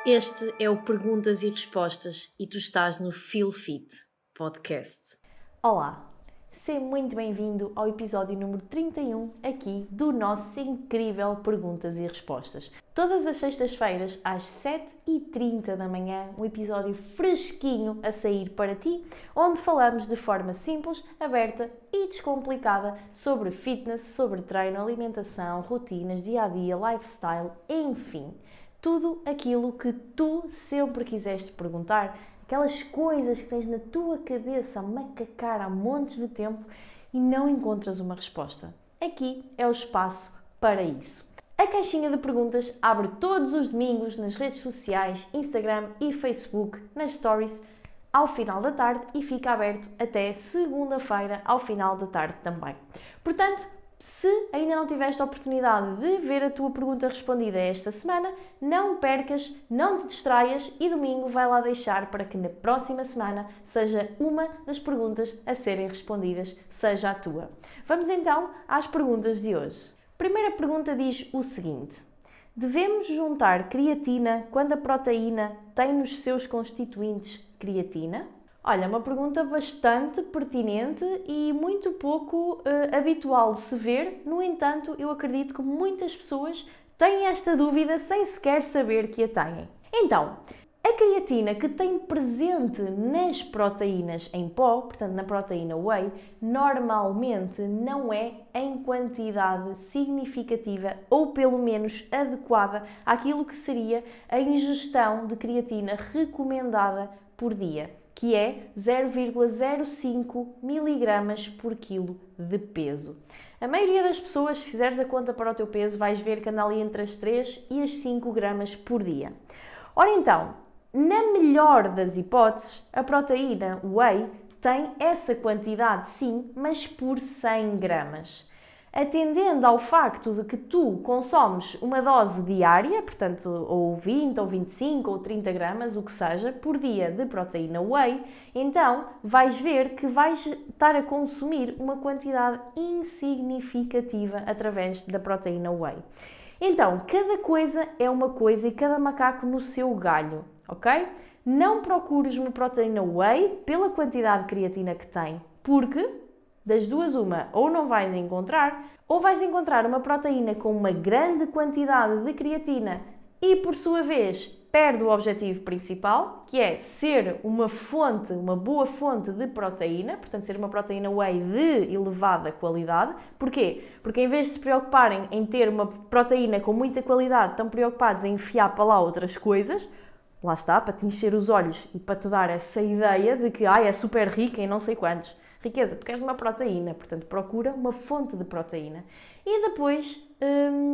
Este é o Perguntas e Respostas e tu estás no Feel Fit Podcast. Olá, seja muito bem-vindo ao episódio número 31 aqui do nosso incrível Perguntas e Respostas. Todas as sextas-feiras às 7h30 da manhã, um episódio fresquinho a sair para ti, onde falamos de forma simples, aberta e descomplicada sobre fitness, sobre treino, alimentação, rotinas, dia-a-dia, lifestyle, enfim, tudo aquilo que tu sempre quiseste perguntar, aquelas coisas que tens na tua cabeça a macacar há montes de tempo e não encontras uma resposta. Aqui é o espaço para isso. A caixinha de perguntas abre todos os domingos nas redes sociais, Instagram e Facebook, nas stories, ao final da tarde e fica aberto até segunda-feira, ao final da tarde também. Portanto, se ainda não tiveste a oportunidade de ver a tua pergunta respondida esta semana, não percas, não te distraias e domingo vai lá deixar para que na próxima semana seja uma das perguntas a serem respondidas, seja a tua. Vamos então às perguntas de hoje. A primeira pergunta diz o seguinte: devemos juntar creatina quando a proteína tem nos seus constituintes creatina? Olha, uma pergunta bastante pertinente e muito pouco habitual de se ver. No entanto, eu acredito que muitas pessoas têm esta dúvida sem sequer saber que a têm. Então, a creatina que tem presente nas proteínas em pó, portanto na proteína whey, normalmente não é em quantidade significativa ou pelo menos adequada àquilo que seria a ingestão de creatina recomendada por dia, que é 0,05 mg por quilo de peso. A maioria das pessoas, se fizeres a conta para o teu peso, vais ver que anda ali entre as 3 e as 5 gramas por dia. Ora então, na melhor das hipóteses, a proteína whey tem essa quantidade sim, mas por 100 gramas. Atendendo ao facto de que tu consomes uma dose diária, portanto, ou 20, ou 25, ou 30 gramas, o que seja, por dia de proteína whey, então vais ver que vais estar a consumir uma quantidade insignificativa através da proteína whey. Então, cada coisa é uma coisa e cada macaco no seu galho, ok? Não procures uma proteína whey pela quantidade de creatina que tem, porque das duas uma, ou não vais encontrar, ou vais encontrar uma proteína com uma grande quantidade de creatina e, por sua vez, perde o objetivo principal, que é ser uma fonte, uma boa fonte de proteína, portanto ser uma proteína whey de elevada qualidade. Porquê? Porque em vez de se preocuparem em ter uma proteína com muita qualidade, estão preocupados em enfiar para lá outras coisas. Lá está, para te encher os olhos e para te dar essa ideia de que é super rica em não sei quantos. Riqueza, tu queres uma proteína, portanto procura uma fonte de proteína. E depois,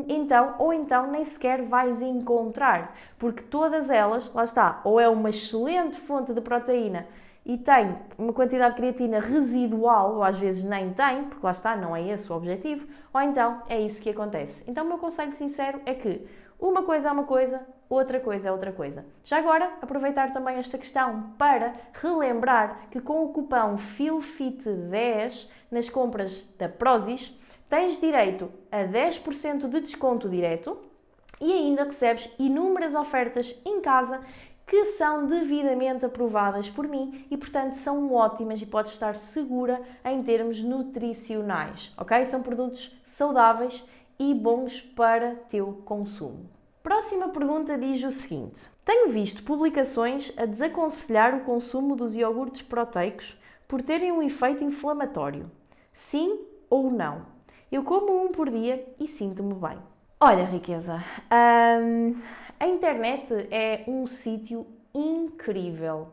então nem sequer vais encontrar, porque todas elas, lá está, ou é uma excelente fonte de proteína e tem uma quantidade de creatina residual, ou às vezes nem tem, porque lá está, não é esse o objetivo, ou então é isso que acontece. Então o meu conselho sincero é que uma coisa é uma coisa, outra coisa é outra coisa. Já agora, aproveitar também esta questão para relembrar que com o cupom FEELFIT10 nas compras da Prozis, tens direito a 10% de desconto direto e ainda recebes inúmeras ofertas em casa que são devidamente aprovadas por mim e, portanto, são ótimas e podes estar segura em termos nutricionais, ok? São produtos saudáveis e bons para teu consumo. Próxima pergunta diz o seguinte: tenho visto publicações a desaconselhar o consumo dos iogurtes proteicos por terem um efeito inflamatório. Sim ou não? Eu como um por dia e sinto-me bem. Olha, Riqueza, a internet é um sítio incrível,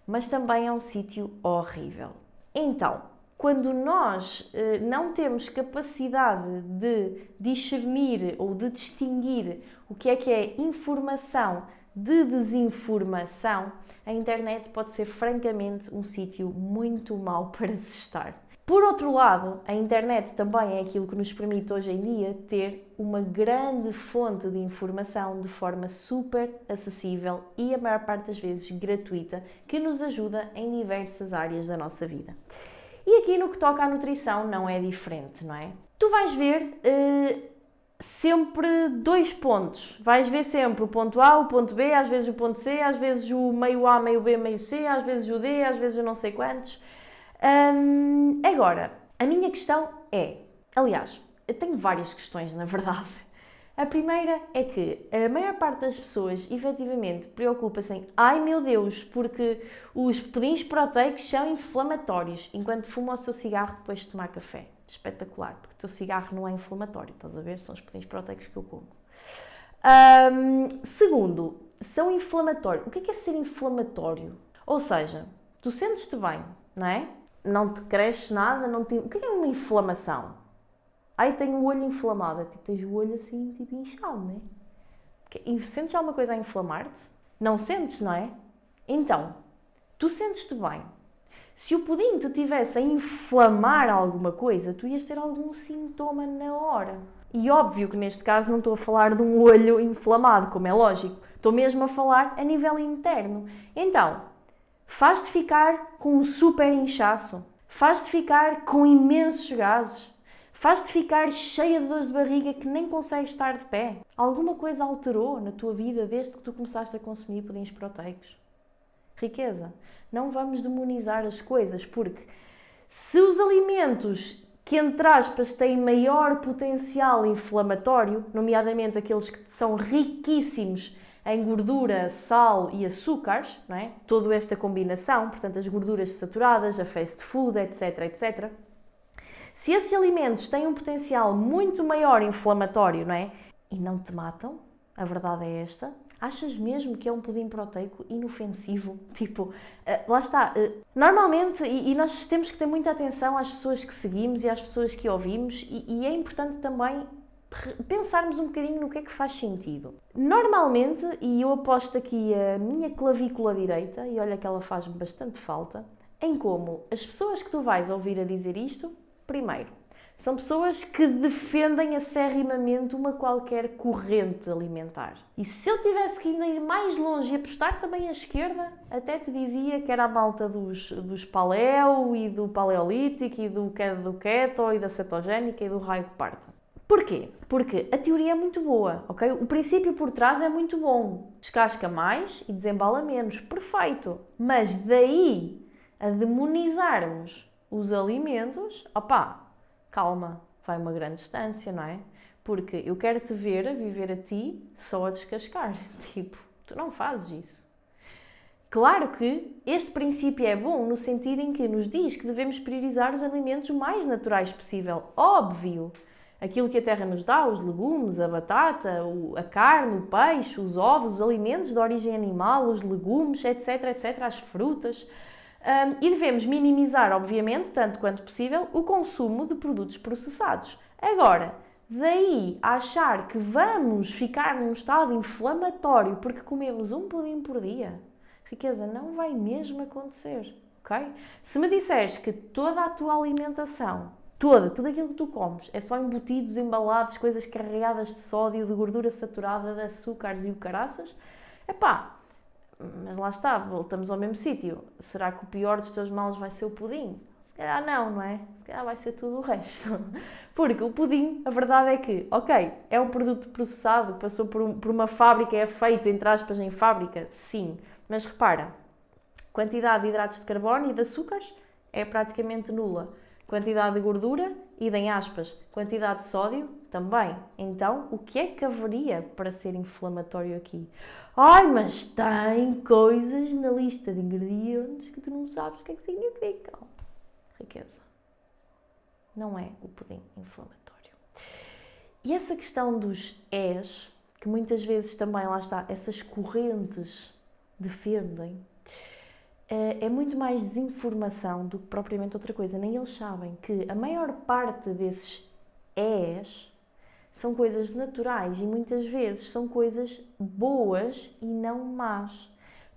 mas também é um sítio horrível. Então, quando nós não temos capacidade de discernir ou de distinguir o que é informação de desinformação, a internet pode ser francamente um sítio muito mau para se estar. Por outro lado, a internet também é aquilo que nos permite hoje em dia ter uma grande fonte de informação de forma super acessível e a maior parte das vezes gratuita, que nos ajuda em diversas áreas da nossa vida. E aqui no que toca à nutrição não é diferente, não é? Tu vais ver sempre 2 pontos. Vais ver sempre o ponto A, o ponto B, às vezes o ponto C, às vezes o meio A, meio B, meio C, às vezes o D, às vezes eu não sei quantos. Agora, a minha questão é... Aliás, eu tenho várias questões, na verdade. A primeira é que a maior parte das pessoas, efetivamente, preocupa-se em ai meu Deus, porque os pudins proteicos são inflamatórios, enquanto fuma o seu cigarro depois de tomar café. Espetacular, porque o teu cigarro não é inflamatório, estás a ver? São os pudins proteicos que eu como. Segundo, são inflamatórios. O que é ser inflamatório? Ou seja, tu sentes-te bem, não é? Não te cresce nada, não te... O que é uma inflamação? Ai, tenho o olho inflamado. É tipo, tens o olho assim, tipo, inchado, não é? Sentes alguma coisa a inflamar-te? Não sentes, não é? Então, tu sentes-te bem. Se o pudim te tivesse a inflamar alguma coisa, tu ias ter algum sintoma na hora. E óbvio que neste caso não estou a falar de um olho inflamado, como é lógico. Estou mesmo a falar a nível interno. Então, faz-te ficar com um super inchaço. Faz-te ficar com imensos gases. Faz-te ficar cheia de dores de barriga que nem consegues estar de pé. Alguma coisa alterou na tua vida desde que tu começaste a consumir pudins proteicos? Riqueza. Não vamos demonizar as coisas, porque se os alimentos que, entre aspas, têm maior potencial inflamatório, nomeadamente aqueles que são riquíssimos em gordura, sal e açúcares, não é? Toda esta combinação, portanto as gorduras saturadas, a fast food, etc, etc. Se esses alimentos têm um potencial muito maior inflamatório, não é? E não te matam, a verdade é esta, achas mesmo que é um pudim proteico inofensivo? Tipo, lá está. Normalmente, e nós temos que ter muita atenção às pessoas que seguimos e às pessoas que ouvimos, e é importante também pensarmos um bocadinho no que é que faz sentido. Normalmente, e eu aposto aqui a minha clavícula direita, e olha que ela faz-me bastante falta, em como as pessoas que tu vais ouvir a dizer isto, primeiro, são pessoas que defendem acérrimamente uma qualquer corrente alimentar. E se eu tivesse que ainda ir mais longe e apostar também à esquerda, até te dizia que era a malta dos paleo e do paleolítico e do keto e da cetogénica e do raio que parta. Porquê? Porque a teoria é muito boa, ok? O princípio por trás é muito bom. Descasca mais e desembala menos. Perfeito. Mas daí a demonizarmos os alimentos, opá, calma, vai uma grande distância, não é? Porque eu quero te ver a viver a ti só a descascar. Tipo, tu não fazes isso. Claro que este princípio é bom no sentido em que nos diz que devemos priorizar os alimentos o mais naturais possível. Óbvio! Aquilo que a terra nos dá, os legumes, a batata, a carne, o peixe, os ovos, os alimentos de origem animal, os legumes, etc, etc, as frutas. E devemos minimizar, obviamente, tanto quanto possível, o consumo de produtos processados. Agora, daí a achar que vamos ficar num estado inflamatório porque comemos um pudim por dia, riqueza, não vai mesmo acontecer, ok? Se me disseres que toda a tua alimentação, tudo aquilo que tu comes, é só embutidos, embalados, coisas carregadas de sódio, de gordura saturada, de açúcares e o caraças, epá, mas lá está, voltamos ao mesmo sítio. Será que o pior dos teus males vai ser o pudim? Se calhar não é? Se calhar vai ser tudo o resto. Porque o pudim, a verdade é que, ok, é um produto processado, passou por uma fábrica, é feito, entre aspas, em fábrica, sim. Mas repara, quantidade de hidratos de carbono e de açúcares é praticamente nula. Quantidade de gordura e, em aspas, quantidade de sódio também. Então, o que é que haveria para ser inflamatório aqui? Ai, mas tem coisas na lista de ingredientes que tu não sabes o que é que significam. Riqueza. Não é o pudim inflamatório. E essa questão dos és, que muitas vezes também, lá está, essas correntes defendem, é muito mais desinformação do que propriamente outra coisa. Nem eles sabem que a maior parte desses és são coisas naturais e muitas vezes são coisas boas e não más,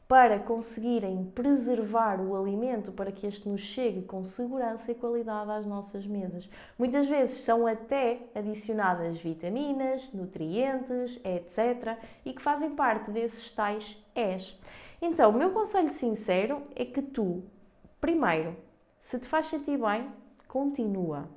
para conseguirem preservar o alimento, para que este nos chegue com segurança e qualidade às nossas mesas. Muitas vezes são até adicionadas vitaminas, nutrientes, etc., e que fazem parte desses tais és. Então, o meu conselho sincero é que tu, primeiro, se te faz sentir bem, continua.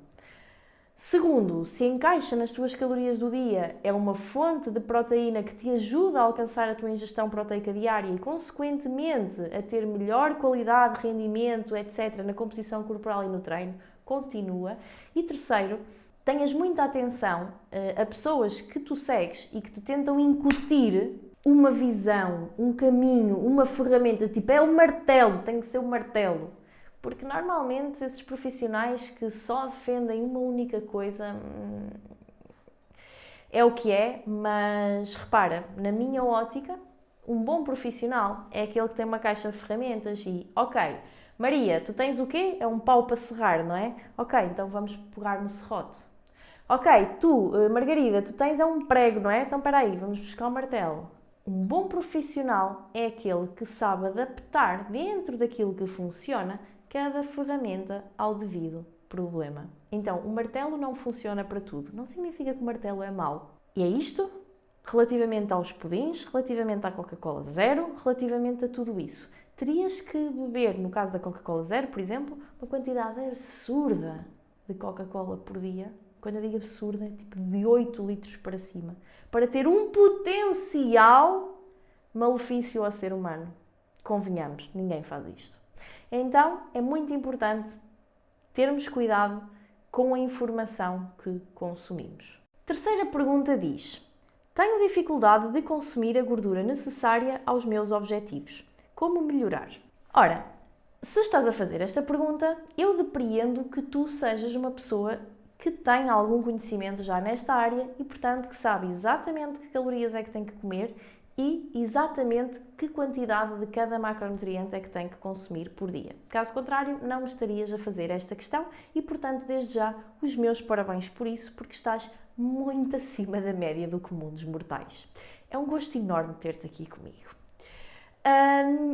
Segundo, se encaixa nas tuas calorias do dia, é uma fonte de proteína que te ajuda a alcançar a tua ingestão proteica diária e, consequentemente, a ter melhor qualidade, rendimento, etc. na composição corporal e no treino, continua. E terceiro, tenhas muita atenção a pessoas que tu segues e que te tentam incutir uma visão, um caminho, uma ferramenta, tipo é o martelo, tem que ser o martelo. Porque normalmente esses profissionais que só defendem uma única coisa é o que é, mas repara, na minha ótica, um bom profissional é aquele que tem uma caixa de ferramentas e, ok, Maria, tu tens o quê? É um pau para serrar, não é? Ok, então vamos pegar no serrote. Ok, tu, Margarida, tu tens um prego, não é? Então espera aí, vamos buscar o martelo. Um bom profissional é aquele que sabe adaptar dentro daquilo que funciona cada ferramenta ao devido problema. Então, o martelo não funciona para tudo. Não significa que o martelo é mau. E é isto relativamente aos pudins, relativamente à Coca-Cola Zero, relativamente a tudo isso. Terias que beber, no caso da Coca-Cola Zero, por exemplo, uma quantidade absurda de Coca-Cola por dia. Quando eu digo absurda, é tipo de 8 litros para cima. Para ter um potencial malefício ao ser humano. Convenhamos, ninguém faz isto. Então, é muito importante termos cuidado com a informação que consumimos. Terceira pergunta diz: tenho dificuldade de consumir a gordura necessária aos meus objetivos. Como melhorar? Ora, se estás a fazer esta pergunta, eu depreendo que tu sejas uma pessoa que tem algum conhecimento já nesta área e, portanto, que sabe exatamente que calorias é que tem que comer e exatamente que quantidade de cada macronutriente é que tem que consumir por dia. Caso contrário, não estarias a fazer esta questão e, portanto, desde já, os meus parabéns por isso, porque estás muito acima da média do comum dos mortais. É um gosto enorme ter-te aqui comigo.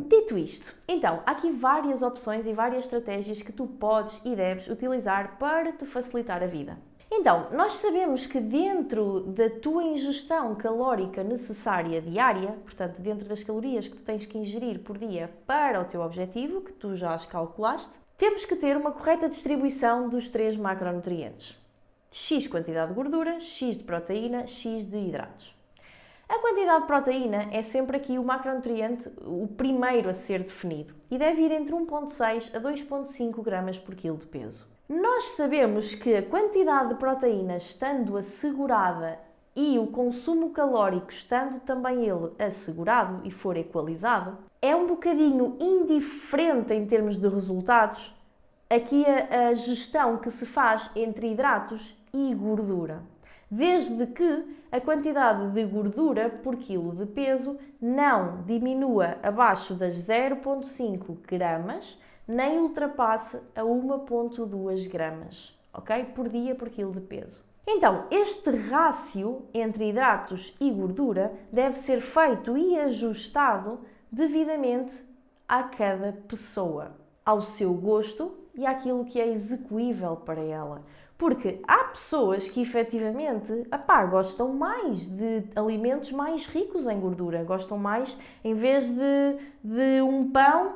Dito isto, então, há aqui várias opções e várias estratégias que tu podes e deves utilizar para te facilitar a vida. Então, nós sabemos que dentro da tua ingestão calórica necessária diária, portanto, dentro das calorias que tu tens que ingerir por dia para o teu objetivo, que tu já as calculaste, temos que ter uma correta distribuição dos 3 macronutrientes. X quantidade de gordura, X de proteína, X de hidratos. A quantidade de proteína é sempre aqui o macronutriente, o primeiro a ser definido, e deve ir entre 1,6 a 2,5 gramas por quilo de peso. Nós sabemos que a quantidade de proteína estando assegurada e o consumo calórico estando também ele assegurado e for equalizado, é um bocadinho indiferente em termos de resultados aqui a gestão que se faz entre hidratos e gordura. Desde que a quantidade de gordura por quilo de peso não diminua abaixo das 0,5 gramas, nem ultrapasse a 1,2 gramas, ok? Por dia por quilo de peso. Então, este rácio entre hidratos e gordura deve ser feito e ajustado devidamente a cada pessoa, ao seu gosto e àquilo que é execuível para ela. Porque há pessoas que efetivamente gostam mais de alimentos mais ricos em gordura, gostam mais, em vez de um pão,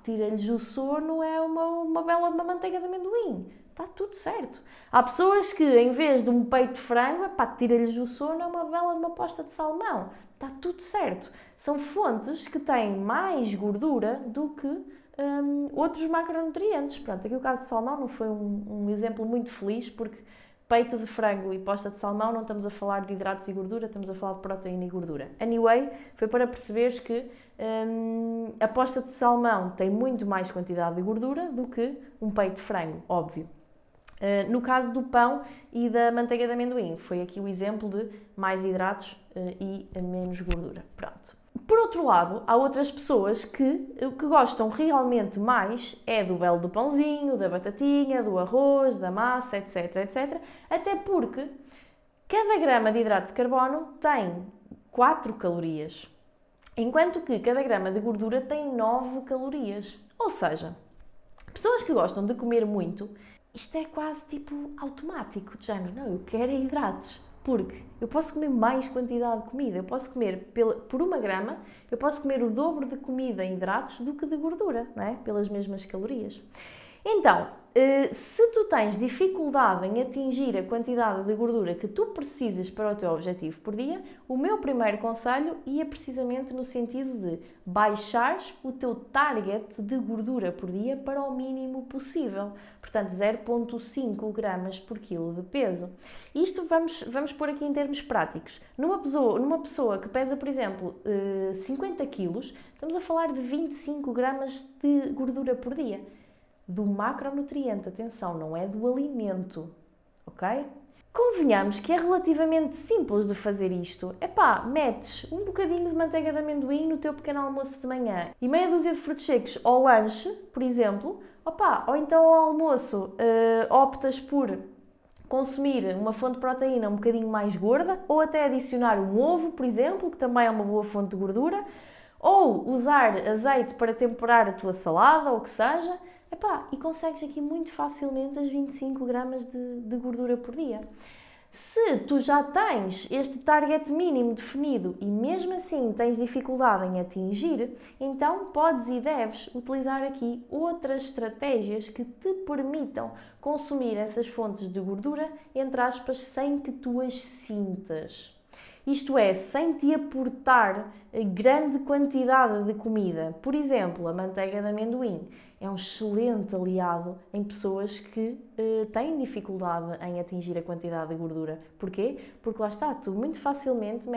tira-lhes o sono, é uma bela de uma manteiga de amendoim. Está tudo certo. Há pessoas que, em vez de um peito de frango, tira-lhes o sono, é uma bela de uma posta de salmão. Está tudo certo. São fontes que têm mais gordura do que outros macronutrientes. Pronto, aqui o caso do salmão não foi um exemplo muito feliz, porque peito de frango e posta de salmão não estamos a falar de hidratos e gordura, estamos a falar de proteína e gordura. Anyway, foi para perceberes que a posta de salmão tem muito mais quantidade de gordura do que um peito de frango, óbvio. No caso do pão e da manteiga de amendoim, foi aqui o exemplo de mais hidratos e menos gordura. Pronto. Por outro lado, há outras pessoas que o que gostam realmente mais é do belo do pãozinho, da batatinha, do arroz, da massa, etc, etc. Até porque cada grama de hidrato de carbono tem 4 calorias, enquanto que cada grama de gordura tem 9 calorias. Ou seja, pessoas que gostam de comer muito, isto é quase tipo automático, de género, não, eu quero hidratos. Porque eu posso comer mais quantidade de comida, eu posso comer por 1 grama, eu posso comer o dobro de comida em hidratos do que de gordura, não é? Pelas mesmas calorias. Então, se tu tens dificuldade em atingir a quantidade de gordura que tu precisas para o teu objetivo por dia, o meu primeiro conselho ia precisamente no sentido de baixares o teu target de gordura por dia para o mínimo possível. Portanto, 0,5 gramas por quilo de peso. Isto vamos pôr aqui em termos práticos. Numa pessoa que pesa, por exemplo, 50 quilos, estamos a falar de 25 gramas de gordura por dia. Do macronutriente, atenção, não é do alimento, ok? Convenhamos que é relativamente simples de fazer isto. Metes um bocadinho de manteiga de amendoim no teu pequeno almoço de manhã e meia dúzia de frutos secos ao lanche, por exemplo, ou então ao almoço optas por consumir uma fonte de proteína um bocadinho mais gorda, ou até adicionar um ovo, por exemplo, que também é uma boa fonte de gordura, ou usar azeite para temperar a tua salada, ou o que seja, e consegues aqui muito facilmente as 25 gramas de gordura por dia. Se tu já tens este target mínimo definido e mesmo assim tens dificuldade em atingir, então podes e deves utilizar aqui outras estratégias que te permitam consumir essas fontes de gordura, entre aspas, sem que tu as sintas. Isto é, sem te aportar grande quantidade de comida. Por exemplo, a manteiga de amendoim é um excelente aliado em pessoas que têm dificuldade em atingir a quantidade de gordura. Porquê? Porque lá está, tu muito facilmente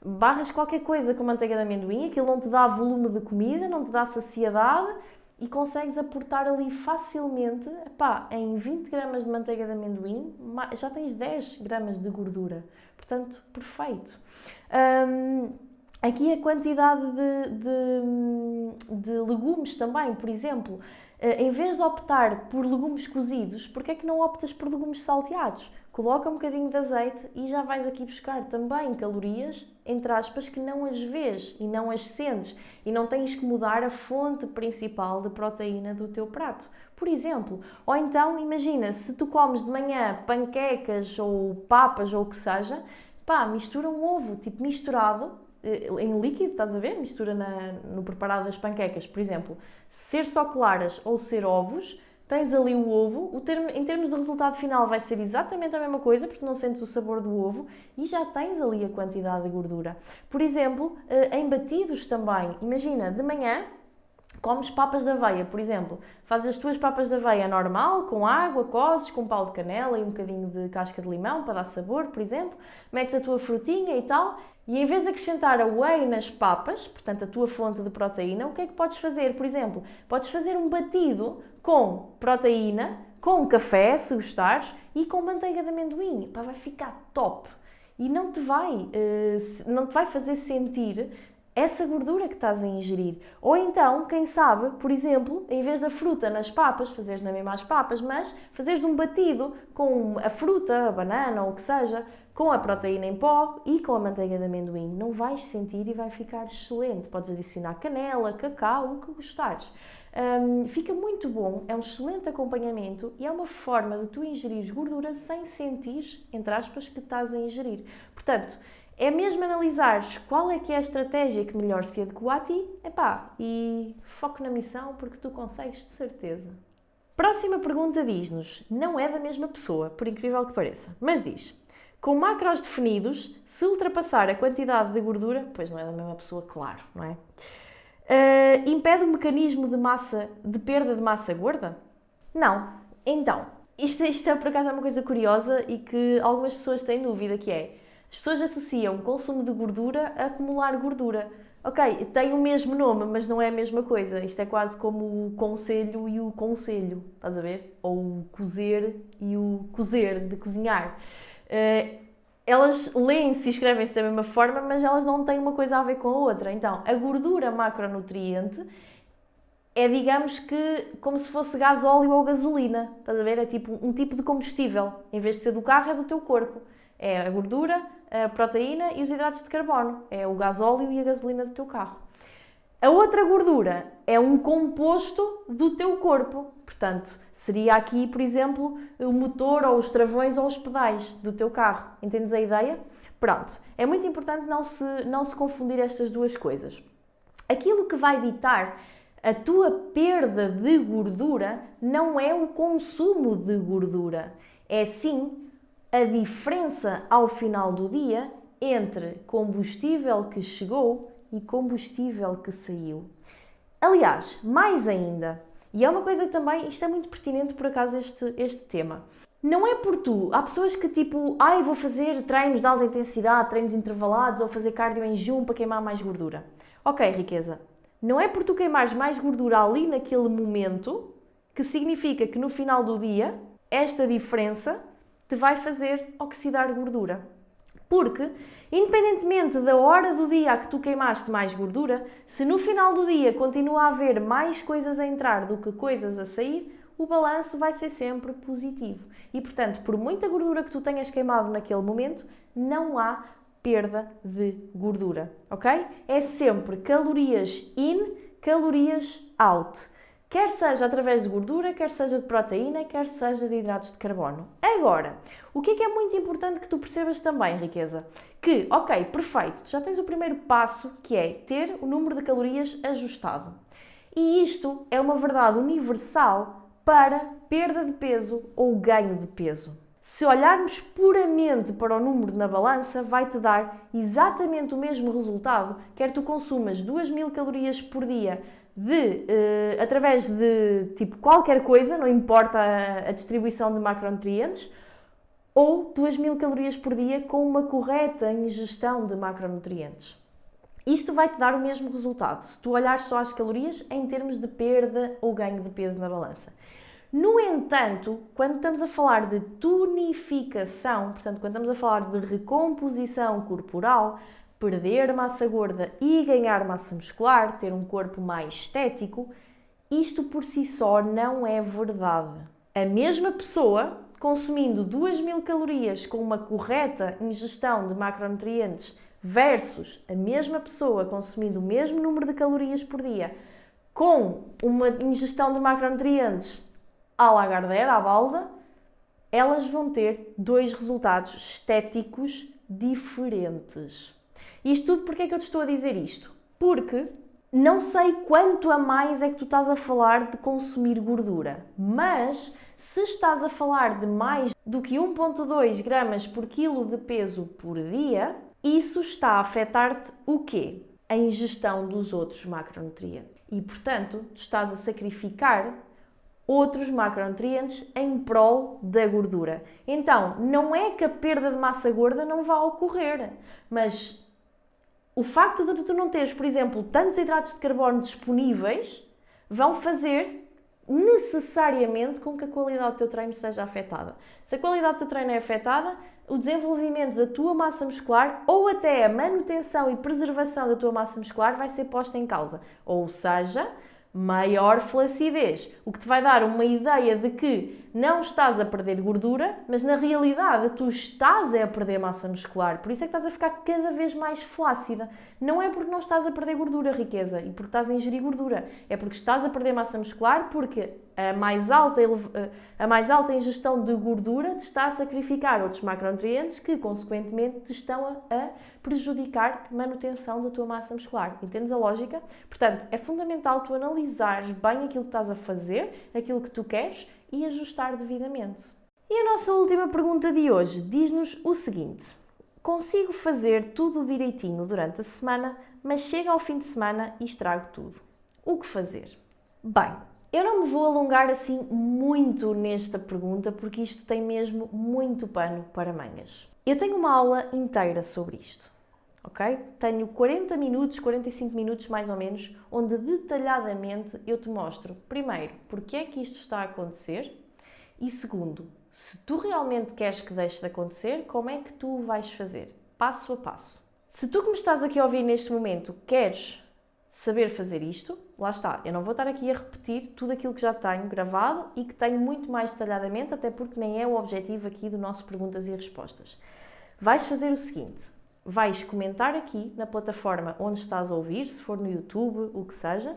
barras qualquer coisa com manteiga de amendoim, aquilo não te dá volume de comida, não te dá saciedade e consegues aportar ali facilmente, em 20 gramas de manteiga de amendoim já tens 10 gramas de gordura. Portanto, perfeito. Aqui a quantidade de legumes também, por exemplo, em vez de optar por legumes cozidos, porque é que não optas por legumes salteados? Coloca um bocadinho de azeite e já vais aqui buscar também calorias, entre aspas, que não as vês e não as sentes e não tens que mudar a fonte principal de proteína do teu prato. Por exemplo, ou então imagina, se tu comes de manhã panquecas ou papas ou o que seja, mistura um ovo, tipo misturado, em líquido, estás a ver? Mistura no preparado das panquecas, por exemplo, ser só claras ou ser ovos, tens ali o ovo, em termos de resultado final vai ser exatamente a mesma coisa, porque não sentes o sabor do ovo e já tens ali a quantidade de gordura. Por exemplo, em batidos também, imagina, de manhã comes papas de aveia, por exemplo, fazes as tuas papas de aveia normal, com água, cozes, com pau de canela e um bocadinho de casca de limão para dar sabor, por exemplo, metes a tua frutinha e tal, e em vez de acrescentar a whey nas papas, portanto a tua fonte de proteína, o que é que podes fazer? Por exemplo, podes fazer um batido com proteína, com café, se gostares, e com manteiga de amendoim. Vai ficar top. E não te vai fazer sentir essa gordura que estás a ingerir. Ou então, quem sabe, por exemplo, em vez da fruta nas papas, fazeres na mesma as papas, mas fazeres um batido com a fruta, a banana ou o que seja, com a proteína em pó e com a manteiga de amendoim. Não vais sentir e vai ficar excelente. Podes adicionar canela, cacau, o que gostares. Fica muito bom, é um excelente acompanhamento e é uma forma de tu ingerires gordura sem sentir, entre aspas, que estás a ingerir. Portanto, é mesmo analisares qual é que é a estratégia que melhor se adequa a ti, e foco na missão porque tu consegues de certeza. Próxima pergunta diz-nos, não é da mesma pessoa, por incrível que pareça, mas diz, com macros definidos, se ultrapassar a quantidade de gordura, pois não é da mesma pessoa, claro, não é? Impede o mecanismo de perda de massa gorda? Não. Então, isto é por acaso uma coisa curiosa e que algumas pessoas têm dúvida, que é, as pessoas associam o consumo de gordura a acumular gordura. Ok, tem o mesmo nome, mas não é a mesma coisa. Isto é quase como o conselho e o conselho, estás a ver? Ou o cozer e o cozer, de cozinhar. Elas leem-se e escrevem-se da mesma forma, mas elas não têm uma coisa a ver com a outra. Então, a gordura macronutriente é, digamos que, como se fosse gasóleo ou gasolina. Estás a ver? É tipo um tipo de combustível. Em vez de ser do carro, é do teu corpo. É a gordura, a proteína e os hidratos de carbono. É o gasóleo e a gasolina do teu carro. A outra gordura é um composto do teu corpo. Portanto, seria aqui, por exemplo, o motor ou os travões ou os pedais do teu carro. Entendes a ideia? Pronto. É muito importante não se confundir estas duas coisas. Aquilo que vai ditar A tua perda de gordura não é o consumo de gordura, é sim a diferença ao final do dia entre combustível que chegou e combustível que saiu. Aliás, mais ainda, e é uma coisa que também, isto é muito pertinente por acaso este tema, não é por tu, há pessoas que tipo, vou fazer treinos de alta intensidade, treinos intervalados ou fazer cardio em jejum para queimar mais gordura. Ok, riqueza, não é por tu queimares mais gordura ali naquele momento que significa que no final do dia esta diferença te vai fazer oxidar gordura. Porque, independentemente da hora do dia a que tu queimaste mais gordura, se no final do dia continua a haver mais coisas a entrar do que coisas a sair, o balanço vai ser sempre positivo. E, portanto, por muita gordura que tu tenhas queimado naquele momento, não há perda de gordura, ok? É sempre calorias in, calorias out. Quer seja através de gordura, quer seja de proteína, quer seja de hidratos de carbono. Agora, o que é muito importante que tu percebas também, riqueza? Que, ok, perfeito, tu já tens o primeiro passo, que é ter o número de calorias ajustado. E isto é uma verdade universal para perda de peso ou ganho de peso. Se olharmos puramente para o número na balança, vai-te dar exatamente o mesmo resultado, quer tu consumas 2000 calorias por dia através de tipo qualquer coisa, não importa a distribuição de macronutrientes, ou 2000 calorias por dia com uma correta ingestão de macronutrientes. Isto vai-te dar o mesmo resultado, se tu olhares só as calorias em termos de perda ou ganho de peso na balança. No entanto, quando estamos a falar de tonificação, portanto, quando estamos a falar de recomposição corporal, perder massa gorda e ganhar massa muscular, ter um corpo mais estético, isto por si só não é verdade. A mesma pessoa, consumindo 2000 calorias com uma correta ingestão de macronutrientes versus a mesma pessoa consumindo o mesmo número de calorias por dia com uma ingestão de macronutrientes à Lagardère, à balda, elas vão ter dois resultados estéticos diferentes. Isto tudo, porque é que eu te estou a dizer isto? Porque não sei quanto a mais é que tu estás a falar de consumir gordura, mas se estás a falar de mais do que 1,2 gramas por quilo de peso por dia, isso está a afetar-te o quê? A ingestão dos outros macronutrientes. E, portanto, tu estás a sacrificar outros macronutrientes em prol da gordura. Então, não é que a perda de massa gorda não vá ocorrer, mas o facto de tu não teres, por exemplo, tantos hidratos de carbono disponíveis vão fazer necessariamente com que a qualidade do teu treino seja afetada. Se a qualidade do teu treino é afetada, o desenvolvimento da tua massa muscular ou até a manutenção e preservação da tua massa muscular vai ser posta em causa. Ou seja, maior flacidez, o que te vai dar uma ideia de que não estás a perder gordura, mas na realidade tu estás a perder massa muscular, por isso é que estás a ficar cada vez mais flácida. Não é porque não estás a perder gordura, riqueza, e porque estás a ingerir gordura, é porque estás a perder massa muscular, porque a mais alta ingestão de gordura te está a sacrificar outros macronutrientes que, consequentemente, te estão a prejudicar a manutenção da tua massa muscular. Entendes a lógica? Portanto, é fundamental tu analisares bem aquilo que estás a fazer, aquilo que tu queres e ajustar devidamente. E a nossa última pergunta de hoje diz-nos o seguinte: consigo fazer tudo direitinho durante a semana, mas chega ao fim de semana e estrago tudo. O que fazer? Bem, eu não me vou alongar assim muito nesta pergunta porque isto tem mesmo muito pano para mangas. Eu tenho uma aula inteira sobre isto, ok? Tenho 40 minutos, 45 minutos mais ou menos, onde detalhadamente eu te mostro, primeiro, porque é que isto está a acontecer e segundo, se tu realmente queres que deixe de acontecer, como é que tu o vais fazer? Passo a passo. Se tu que me estás aqui a ouvir neste momento queres saber fazer isto, lá está, eu não vou estar aqui a repetir tudo aquilo que já tenho gravado e que tenho muito mais detalhadamente, até porque nem é o objetivo aqui do nosso perguntas e respostas. Vais fazer o seguinte, vais comentar aqui na plataforma onde estás a ouvir, se for no YouTube, o que seja,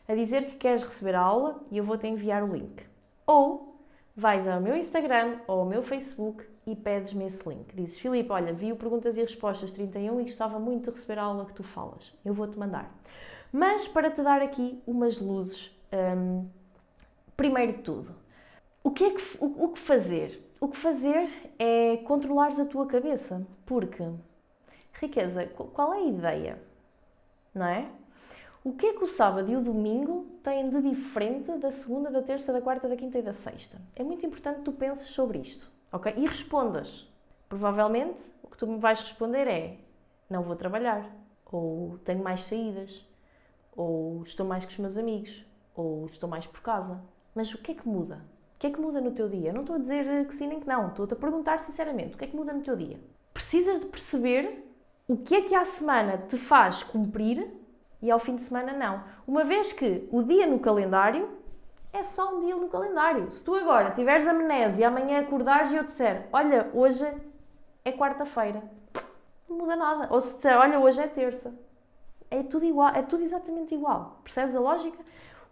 a dizer que queres receber a aula e eu vou-te enviar o link. Ou vais ao meu Instagram ou ao meu Facebook e pedes-me esse link. Dizes, Filipe, olha, vi o Perguntas e Respostas 31 e gostava muito de receber a aula que tu falas. Eu vou-te mandar. Mas para te dar aqui umas luzes, primeiro de tudo, o que fazer? O que fazer é controlares a tua cabeça, porque, riqueza, qual é a ideia? Não é? O que é que o sábado e o domingo têm de diferente da segunda, da terça, da quarta, da quinta e da sexta? É muito importante que tu penses sobre isto, ok? E respondas. Provavelmente, o que tu me vais responder é não vou trabalhar, ou tenho mais saídas, ou estou mais com os meus amigos, ou estou mais por casa. Mas o que é que muda? O que é que muda no teu dia? Eu não estou a dizer que sim nem que não, estou-te a perguntar sinceramente, o que é que muda no teu dia? Precisas de perceber o que é que à semana te faz cumprir e ao fim de semana não. Uma vez que o dia no calendário é só um dia no calendário. Se tu agora tiveres amnésia e amanhã acordares e eu te disser, olha, hoje é quarta-feira, não muda nada. Ou se disser, olha, hoje é terça. É tudo igual, é tudo exatamente igual. Percebes a lógica?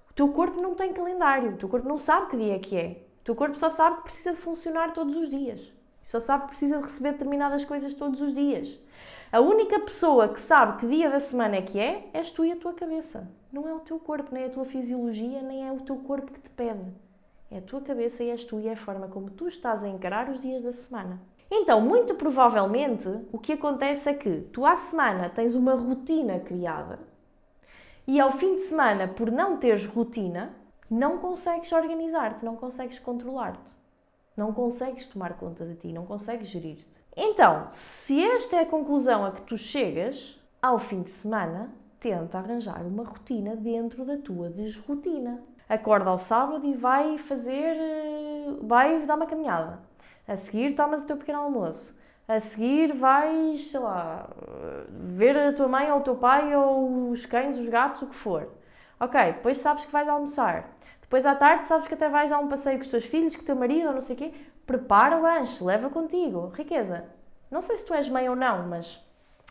O teu corpo não tem calendário, o teu corpo não sabe que dia é que é. O teu corpo só sabe que precisa de funcionar todos os dias. Só sabe que precisa de receber determinadas coisas todos os dias. A única pessoa que sabe que dia da semana é que és tu e a tua cabeça. Não é o teu corpo, nem é a tua fisiologia, nem é o teu corpo que te pede. É a tua cabeça e és tu e é a forma como tu estás a encarar os dias da semana. Então, muito provavelmente, o que acontece é que tu à semana tens uma rotina criada e ao fim de semana, por não teres rotina, não consegues organizar-te, não consegues controlar-te. Não consegues tomar conta de ti, não consegues gerir-te. Então, se esta é a conclusão a que tu chegas, ao fim de semana, tenta arranjar uma rotina dentro da tua desrotina. Acorda ao sábado e vai dar uma caminhada. A seguir tomas o teu pequeno almoço. A seguir vais, sei lá, ver a tua mãe ou o teu pai ou os cães, os gatos, o que for. Ok, depois sabes que vais almoçar. Depois à tarde sabes que até vais dar um passeio com os teus filhos, com o teu marido ou não sei o quê. Prepara o lanche, leva contigo. Riqueza. Não sei se tu és mãe ou não, mas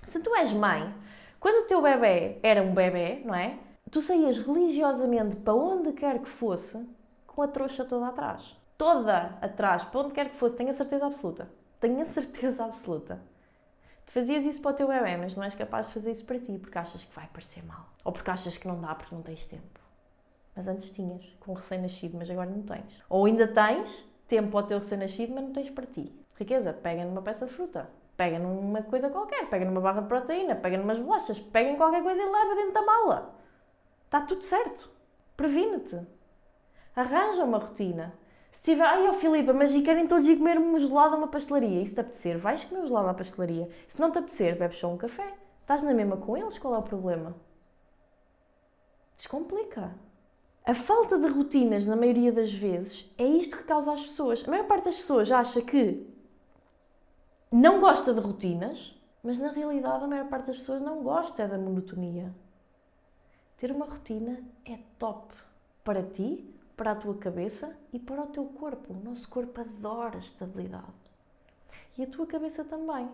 se tu és mãe, quando o teu bebê era um bebê, não é? Tu saías religiosamente para onde quer que fosse com a trouxa toda atrás. Toda atrás, para onde quer que fosse, tenho a certeza absoluta. Tenho a certeza absoluta. Tu fazias isso para o teu bebê, mas não és capaz de fazer isso para ti, porque achas que vai parecer mal. Ou porque achas que não dá, porque não tens tempo. Mas antes tinhas, com o recém-nascido, mas agora não tens. Ou ainda tens tempo para o teu recém-nascido, mas não tens para ti. Riqueza, pega numa peça de fruta, pega numa coisa qualquer, pega numa barra de proteína, pega numas bolachas, pega em qualquer coisa e leva dentro da mala. Está tudo certo. Previne-te. Arranja uma rotina. Se tiver, ai, Filipe, mas e querem todos ir comer um gelado a uma pastelaria? E se te apetecer, vais comer um gelado à pastelaria. Se não te apetecer, bebes só um café. Estás na mesma com eles, qual é o problema? Descomplica. A falta de rotinas, na maioria das vezes, é isto que causa às pessoas. A maior parte das pessoas acha que não gosta de rotinas, mas na realidade a maior parte das pessoas não gosta da monotonia. Ter uma rotina é top para ti, para a tua cabeça e para o teu corpo. O nosso corpo adora estabilidade. E a tua cabeça também.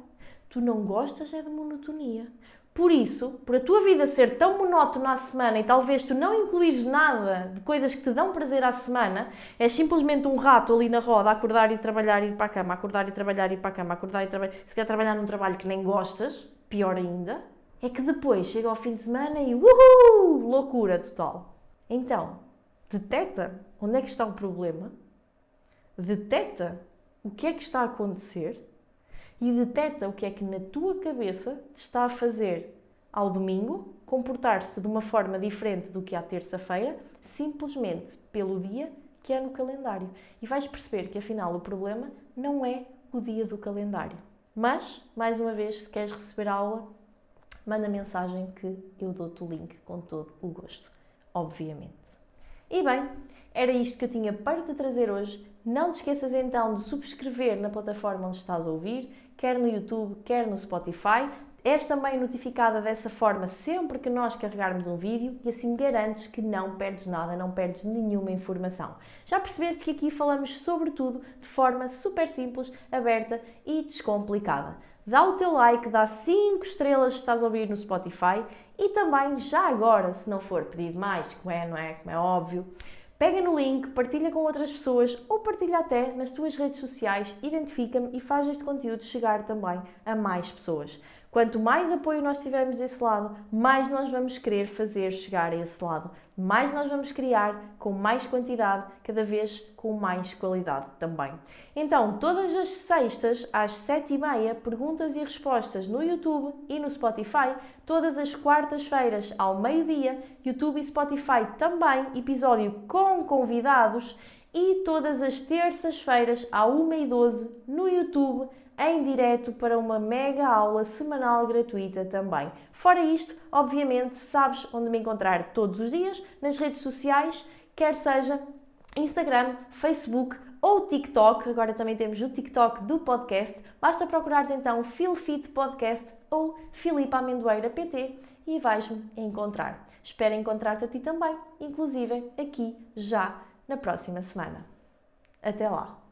Tu não gostas é de monotonia. Por isso, por a tua vida ser tão monótona à semana e talvez tu não incluires nada de coisas que te dão prazer à semana, és simplesmente um rato ali na roda, acordar e trabalhar e ir para a cama, acordar e trabalhar e ir para a cama, acordar e trabalhar, se quer trabalhar num trabalho que nem gostas, pior ainda, é que depois chega ao fim de semana e loucura total. Então, detecta onde é que está o problema, detecta o que é que está a acontecer e detecta o que é que na tua cabeça te está a fazer ao domingo comportar-se de uma forma diferente do que à terça-feira, simplesmente pelo dia que é no calendário. E vais perceber que afinal o problema não é o dia do calendário. Mas, mais uma vez, se queres receber a aula, manda mensagem que eu dou-te o link com todo o gosto, obviamente. E bem, era isto que eu tinha para te trazer hoje. Não te esqueças então de subscrever na plataforma onde estás a ouvir, quer no YouTube, quer no Spotify. És também notificada dessa forma sempre que nós carregarmos um vídeo e assim garantes que não perdes nada, não perdes nenhuma informação. Já percebeste que aqui falamos sobre tudo de forma super simples, aberta e descomplicada. Dá o teu like, dá 5 estrelas se estás a ouvir no Spotify e também, já agora, se não for pedido mais, como é óbvio, Pega no link, partilha com outras pessoas ou partilha até nas tuas redes sociais, identifica-me e faz este conteúdo chegar também a mais pessoas. Quanto mais apoio nós tivermos desse lado, mais nós vamos querer fazer chegar a esse lado. Mais nós vamos criar com mais quantidade, cada vez com mais qualidade também. Então, todas as sextas às 7h30, perguntas e respostas no YouTube e no Spotify. Todas as quartas-feiras ao meio-dia, YouTube e Spotify também, episódio com convidados. E todas as terças-feiras à 1h12 no YouTube, em direto para uma mega aula semanal gratuita também. Fora isto, obviamente, sabes onde me encontrar todos os dias, nas redes sociais, quer seja Instagram, Facebook ou TikTok. Agora também temos o TikTok do podcast. Basta procurares então Feel Fit Podcast ou Filipa Amendoeira PT e vais-me encontrar. Espero encontrar-te a ti também, inclusive aqui já na próxima semana. Até lá!